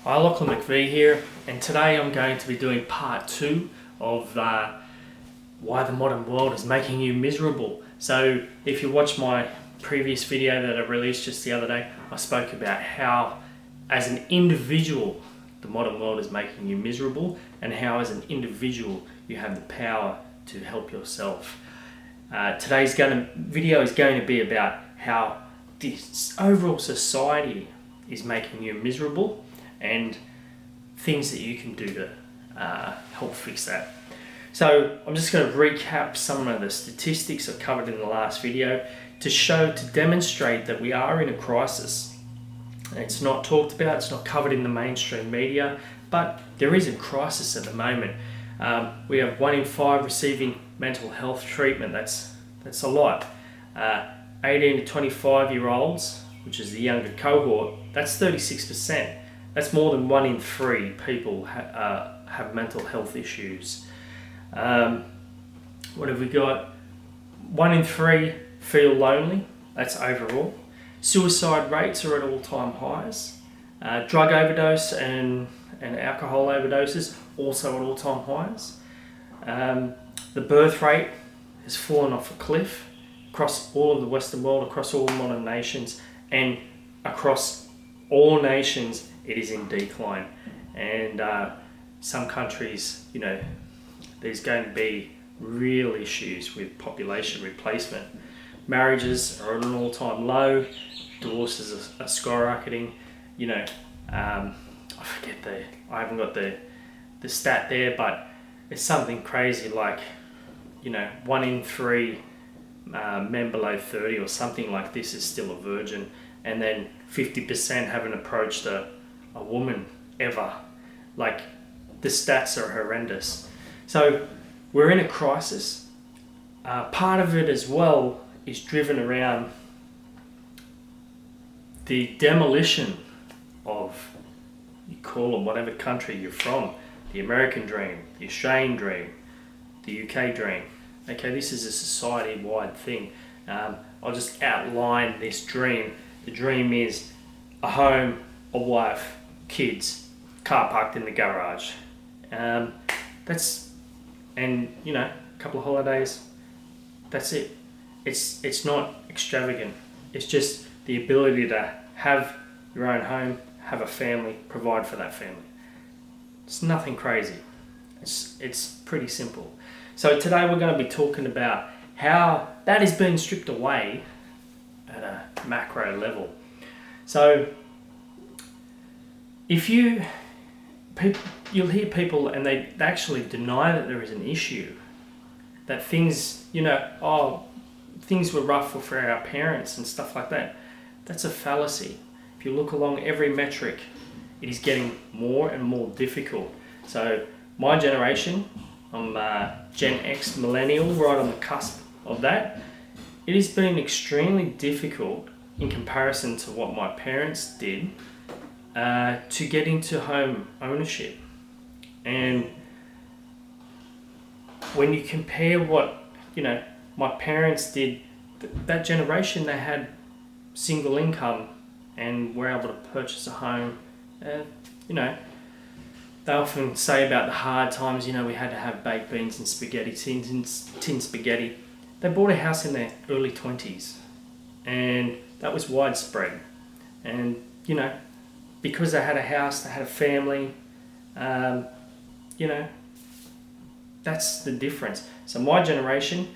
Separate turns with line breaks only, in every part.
Hi, Lachlan McVie here, and today I'm going to be doing part 2 of why the modern world is making you miserable. So if you watch my previous video that I released just the other day, I spoke about how as an individual the modern world is making you miserable, and how as an individual you have the power to help yourself. Today's video is going to be about how this overall society is making you miserable and things that you can do to help fix that. So I'm just going to recap some of the statistics I covered in the last video to demonstrate that we are in a crisis. It's not talked about, it's not covered in the mainstream media, but there is a crisis at the moment. We have 1 in 5 receiving mental health treatment. That's a lot. 18 to 25 year olds, which is the younger cohort, that's 36%. That's more than 1 in 3 people have mental health issues. What have we got? 1 in 3 feel lonely. That's overall. Suicide rates are at all-time highs. Drug overdose and alcohol overdoses also at all-time highs. The birth rate has fallen off a cliff across all of the Western world, across all modern nations, and across all nations it is in decline. And some countries, there's going to be real issues with population replacement. Marriages are at an all-time low. Divorces are skyrocketing. I haven't got the stat there, but it's something crazy like 1 in 3 men below 30 or something like this is still a virgin, and then 50% haven't approached a woman ever. Like, the stats are horrendous. So we're in a crisis. Part of it as well is driven around the demolition of, you call it whatever country you're from, the American dream, the Australian dream, the UK dream. Okay, this is a society-wide thing. I'll just outline this dream. The dream is a home, a wife, kids, car parked in the garage. A couple of holidays. That's it. It's not extravagant. It's just the ability to have your own home, have a family, provide for that family. It's nothing crazy. It's pretty simple. So today we're going to be talking about how that is being stripped away at a macro level. So you'll hear people and they actually deny that there is an issue, that things were rough for our parents and stuff like that. That's a fallacy. If you look along every metric, it is getting more and more difficult. So my generation, I'm Gen X millennial, right on the cusp of that. It has been extremely difficult in comparison to what my parents did to get into home ownership. And when you compare what my parents did, that generation, they had single income and were able to purchase a home. They often say about the hard times, we had to have baked beans and spaghetti, tin spaghetti. They bought a house in their early 20s, and that was widespread. And, because they had a house, they had a family, that's the difference. So my generation,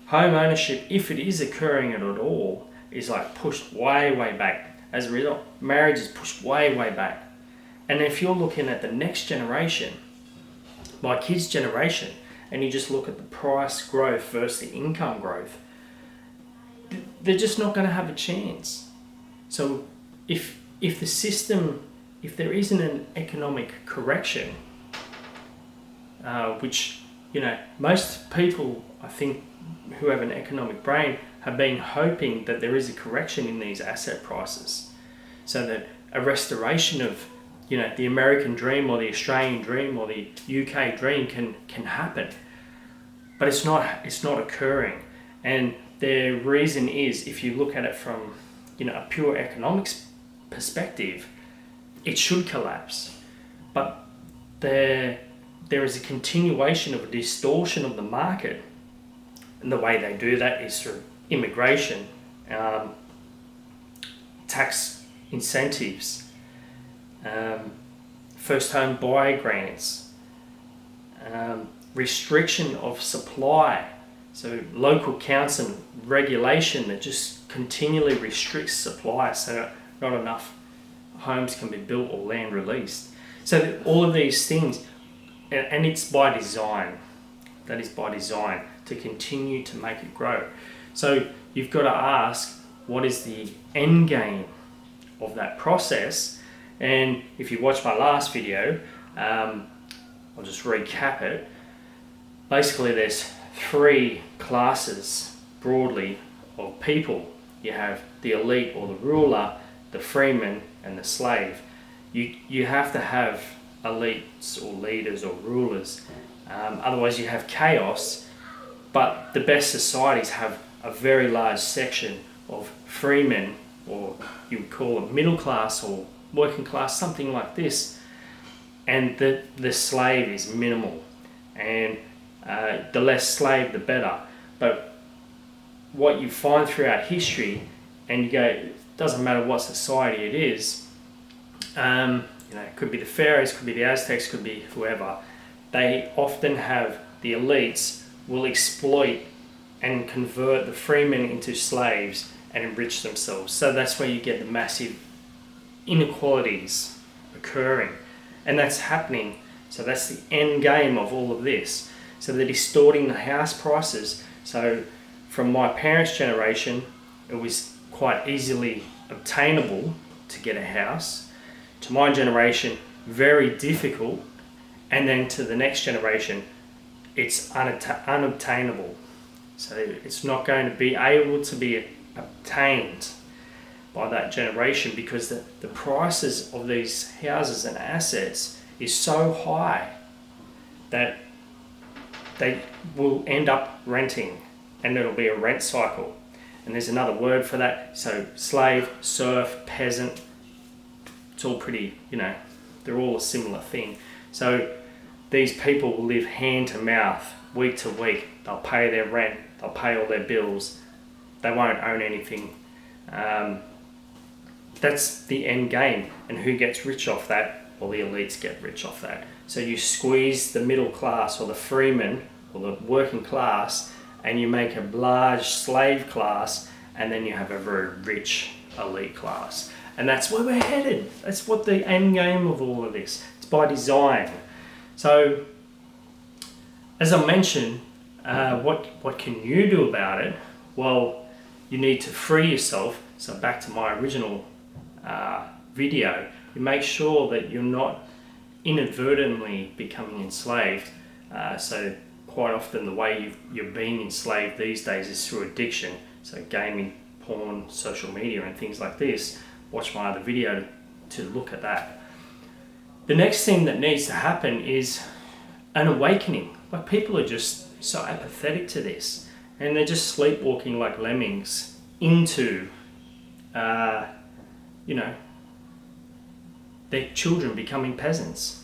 home ownership, if it is occurring at all, is like pushed way, way back. As a result, marriage is pushed way, way back. And if you're looking at the next generation, my kids' generation, and you just look at the price growth versus the income growth, they're just not going to have a chance. So if there isn't an economic correction, which, most people, I think, who have an economic brain have been hoping that there is a correction in these asset prices, so that a restoration of the American dream or the Australian dream or the UK dream can happen. But it's not occurring. And the reason is, if you look at it from a pure economics perspective, it should collapse. but there is a continuation of a distortion of the market, and the way they do that is through immigration, tax incentives, first home buyer grants, restriction of supply, so local council regulation that just continually restricts supply, so not enough homes can be built or land released. So all of these things, and it's by design. That is by design, to continue to make it grow. So you've got to ask, what is the end game of that process? And if you watch my last video, I'll just recap it. Basically, there's three classes broadly of people. You have the elite or the ruler, the freeman, and the slave. You have to have elites or leaders or rulers, otherwise you have chaos. But the best societies have a very large section of freemen, or you would call it middle class or working class, something like this, and the slave is minimal, and the less slave the better. But what you find throughout history, and you go, it doesn't matter what society it is, it could be the pharaohs, could be the Aztecs, could be whoever, they often have the elites will exploit and convert the freemen into slaves and enrich themselves. So that's where you get the massive inequalities occurring, and that's happening. So that's the end game of all of this. So they're distorting the house prices. So from my parents' generation, it was quite easily obtainable to get a house. To my generation, very difficult. And then to the next generation, it's unobtainable. So it's not going to be able to be obtained by that generation, because the prices of these houses and assets is so high that they will end up renting, and it'll be a rent cycle. And there's another word for that. So slave, serf, peasant, it's all pretty, they're all a similar thing. So these people will live hand to mouth, week to week. They'll pay their rent, they'll pay all their bills, they won't own anything. That's the end game. And who gets rich off that? Well, the elites get rich off that. So you squeeze the middle class or the freeman or the working class, and you make a large slave class, and then you have a very rich elite class. And that's where we're headed. That's what the end game of all of this. It's by design. So, as I mentioned, what can you do about it? Well, you need to free yourself. So back to my original video, you make sure that you're not inadvertently becoming enslaved. So quite often the way you're being enslaved these days is through addiction. So gaming, porn, social media, and things like this. Watch my other video to look at that. The next thing that needs to happen is an awakening. Like, people are just so apathetic to this, and they're just sleepwalking like lemmings into, their children becoming peasants.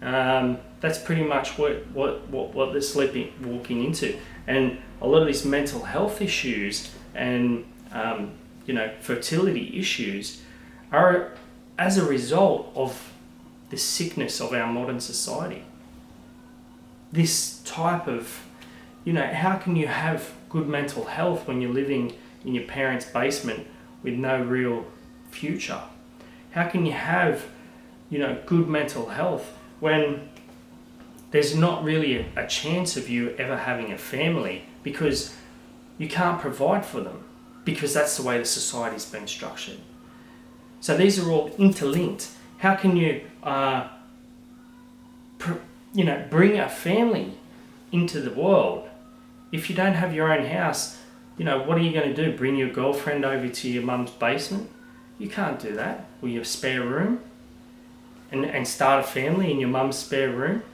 That's pretty much what they're sleepwalking into. And a lot of these mental health issues and fertility issues are as a result of the sickness of our modern society. This type of, how can you have good mental health when you're living in your parents' basement with no real future? How can you have, good mental health when there's not really a chance of you ever having a family, because you can't provide for them, because that's the way the society's been structured. So these are all interlinked. How can you, bring a family into the world if you don't have your own house? What are you going to do? Bring your girlfriend over to your mum's basement? You can't do that. Or your spare room, and start a family in your mum's spare room,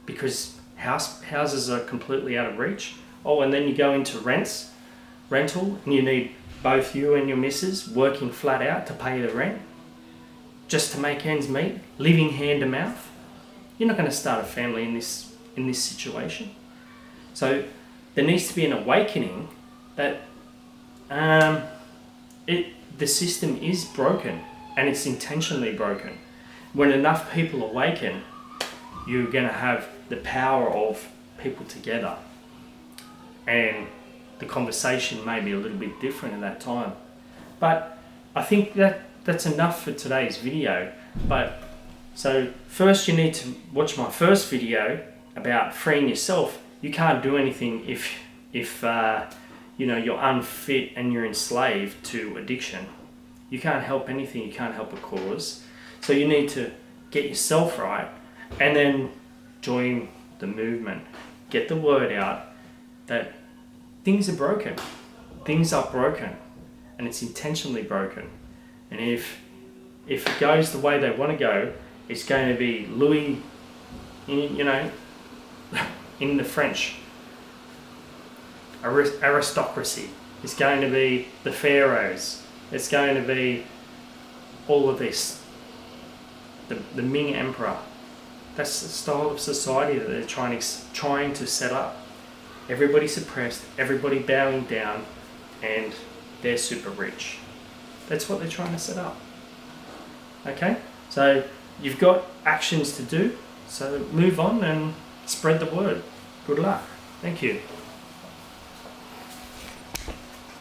because houses are completely out of reach. Oh, and then you go into rental, and you need both you and your missus working flat out to pay the rent. just to make ends meet, living hand to mouth. You're not going to start a family in this situation. So there needs to be an awakening that the system is broken, and it's intentionally broken. When enough people awaken, you're going to have the power of people together, and the conversation may be a little bit different at that time. But I think that's enough for today's video. But so first you need to watch my first video about freeing yourself. You can't do anything if you're unfit and you're enslaved to addiction. You can't help anything, you can't help a cause. So you need to get yourself right and then join the movement. Get the word out that things are broken. Things are broken, and it's intentionally broken. And if it goes the way they want to go, it's going to be Louis, in the French aristocracy. It's going to be the pharaohs. It's going to be all of this. The Ming Emperor. That's the style of society that they're trying to set up. Everybody suppressed, everybody bowing down, and they're super rich. That's what they're trying to set up. Okay? So you've got actions to do, so move on and spread the word. Good luck. Thank you.